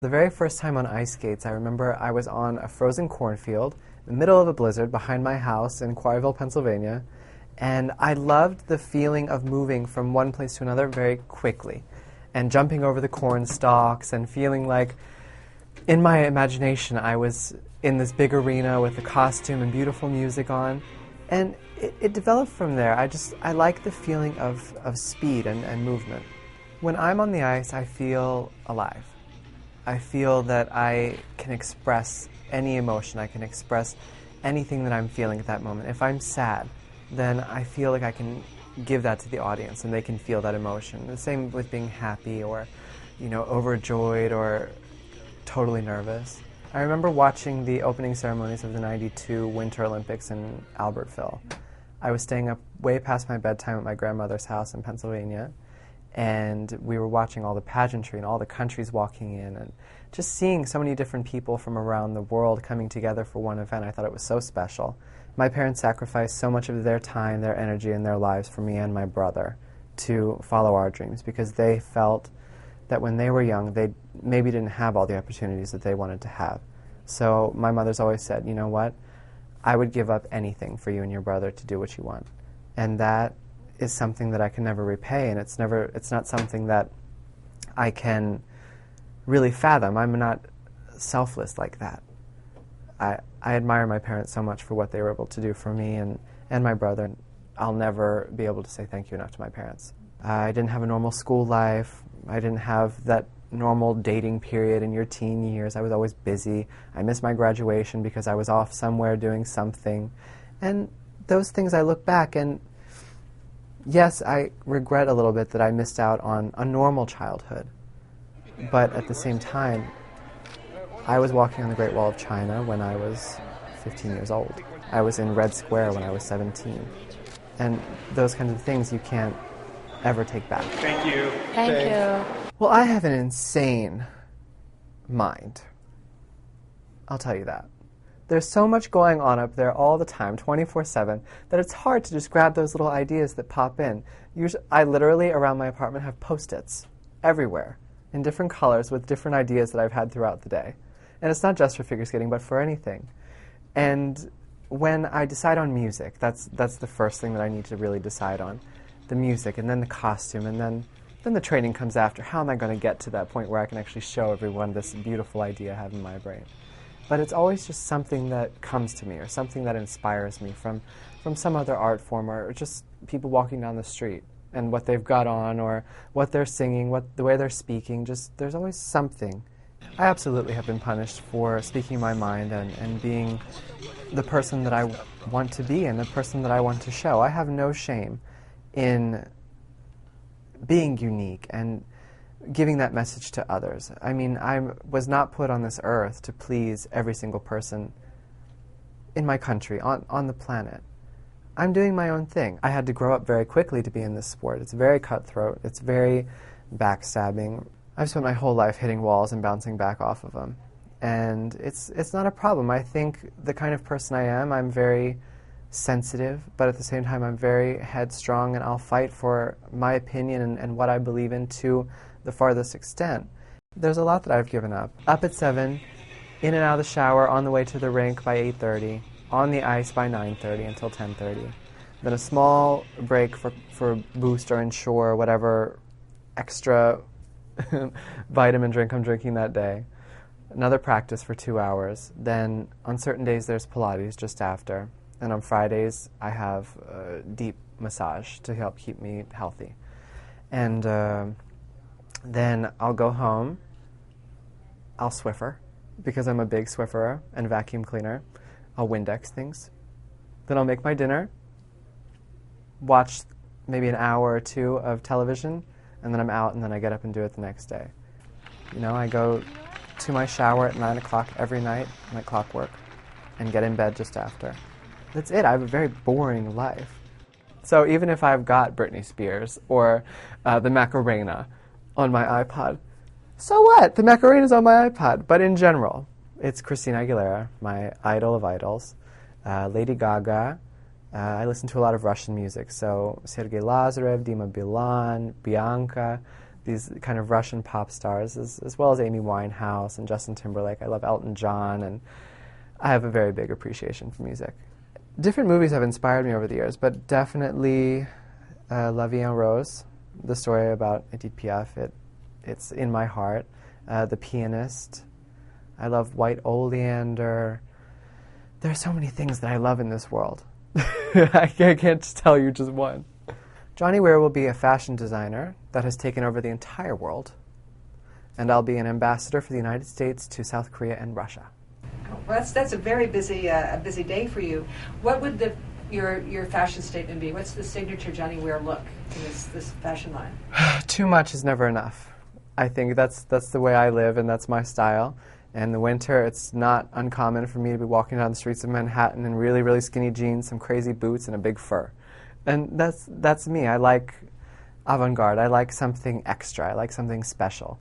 The very first time on ice skates, I remember I was on a frozen cornfield in the middle of a blizzard behind my house in Quarryville, Pennsylvania, and I loved the feeling of moving from one place to another very quickly and jumping over the corn stalks and feeling like, in my imagination, I was in this big arena with a costume and beautiful music on. And it developed from there. I like the feeling of speed and movement. When I'm on the ice, I feel alive. I feel that I can express any emotion. I can express anything that I'm feeling at that moment. If I'm sad, then I feel like I can give that to the audience and they can feel that emotion. The same with being happy or, overjoyed or totally nervous. I remember watching the opening ceremonies of the '92 Winter Olympics in Albertville. I was staying up way past my bedtime at my grandmother's house in Pennsylvania, and we were watching all the pageantry and all the countries walking in, and just seeing so many different people from around the world coming together for one event. I thought it was so special. My parents sacrificed so much of their time, their energy, and their lives for me and my brother to follow our dreams because they felt that when they were young, they maybe didn't have all the opportunities that they wanted to have. So my mother's always said, you know what, I would give up anything for you and your brother to do what you want. And that is something that I can never repay, and it's not something that I can really fathom. I'm not selfless like that. I admire my parents so much for what they were able to do for me and my brother. I'll never be able to say thank you enough to my parents. I didn't have a normal school life. I didn't have that normal dating period in your teen years. I was always busy. I missed my graduation because I was off somewhere doing something. And those things I look back and yes, I regret a little bit that I missed out on a normal childhood. But at the same time, I was walking on the Great Wall of China when I was 15 years old. I was in Red Square when I was 17. And those kinds of things you can't ever take back. Thank you. Thank you. Well, I have an insane mind. I'll tell you that. There's so much going on up there all the time, 24/7, that it's hard to just grab those little ideas that pop in. I literally, around my apartment, have Post-its everywhere in different colors with different ideas that I've had throughout the day. And it's not just for figure skating, but for anything. And when I decide on music, that's the first thing that I need to really decide on. The music, and then the costume, and then the training comes after. How am I going to get to that point where I can actually show everyone this beautiful idea I have in my brain? But it's always just something that comes to me or something that inspires me from some other art form or just people walking down the street and what they've got on or what they're singing, the way they're speaking. Just there's always something. I absolutely have been punished for speaking my mind and being the person that I want to be and the person that I want to show. I have no shame in being unique and giving that message to others. I mean, I was not put on this earth to please every single person in my country, on the planet. I'm doing my own thing. I had to grow up very quickly to be in this sport. It's very cutthroat. It's very backstabbing. I've spent my whole life hitting walls and bouncing back off of them. And it's not a problem. I think the kind of person I am, I'm very sensitive, but at the same time I'm very headstrong, and I'll fight for my opinion and what I believe in to the farthest extent. There's a lot that I've given up. Up at 7, in and out of the shower, on the way to the rink by 8:30, on the ice by 9:30 until 10:30. Then a small break for Boost or Ensure, whatever extra vitamin drink I'm drinking that day. Another practice for 2 hours. Then on certain days there's Pilates just after. And on Fridays I have a deep massage to help keep me healthy. And then I'll go home. I'll Swiffer, because I'm a big Swifferer and vacuum cleaner. I'll Windex things. Then I'll make my dinner, watch maybe an hour or two of television, and then I'm out, and then I get up and do it the next day. I go to my shower at 9 o'clock every night, like clockwork, and get in bed just after. That's it. I have a very boring life. So even if I've got Britney Spears or the Macarena on my iPod, so what? The Macarena's on my iPod. But in general, it's Christina Aguilera, my idol of idols, Lady Gaga. I listen to a lot of Russian music, so Sergei Lazarev, Dima Bilan, Bianca. these kind of Russian pop stars, as well as Amy Winehouse and Justin Timberlake. I love Elton John, and I have a very big appreciation for music. Different movies have inspired me over the years, but definitely La Vie en Rose, the story about Edith Piaf, it's in my heart. The Pianist. I love White Oleander. There are so many things that I love in this world. I can't just tell you just one. Johnny Weir will be a fashion designer that has taken over the entire world, and I'll be an ambassador for the United States to South Korea and Russia. Well, that's a very busy day for you. What would your fashion statement be? What's the signature Johnny Weir look in this fashion line? Too much is never enough. I think that's the way I live, and that's my style. And in the winter, it's not uncommon for me to be walking down the streets of Manhattan in really, really skinny jeans, some crazy boots, and a big fur. And that's me. I like avant-garde. I like something extra. I like something special.